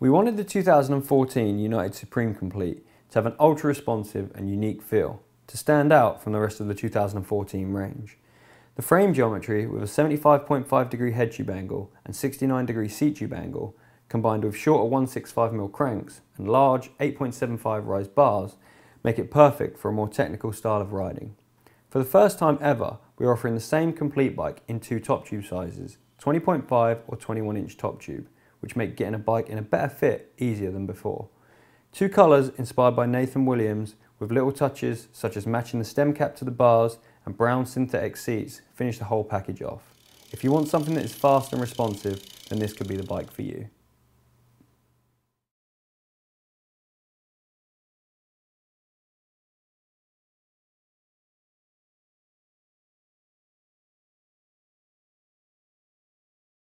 We wanted the 2014 United Supreme Complete to have an ultra-responsive and unique feel, to stand out from the rest of the 2014 range. The frame geometry, with a 75.5 degree head tube angle and 69 degree seat tube angle, combined with shorter 165mm cranks and large 8.75 rise bars, make it perfect for a more technical style of riding. For the first time ever, we are offering the same complete bike in two top tube sizes, 20.5 or 21-inch top tube, which make getting a bike in a better fit easier than before. Two colours inspired by Nathan Williams, with little touches such as matching the stem cap to the bars and brown synthetic seats finish the whole package off. If you want something that is fast and responsive, then this could be the bike for you.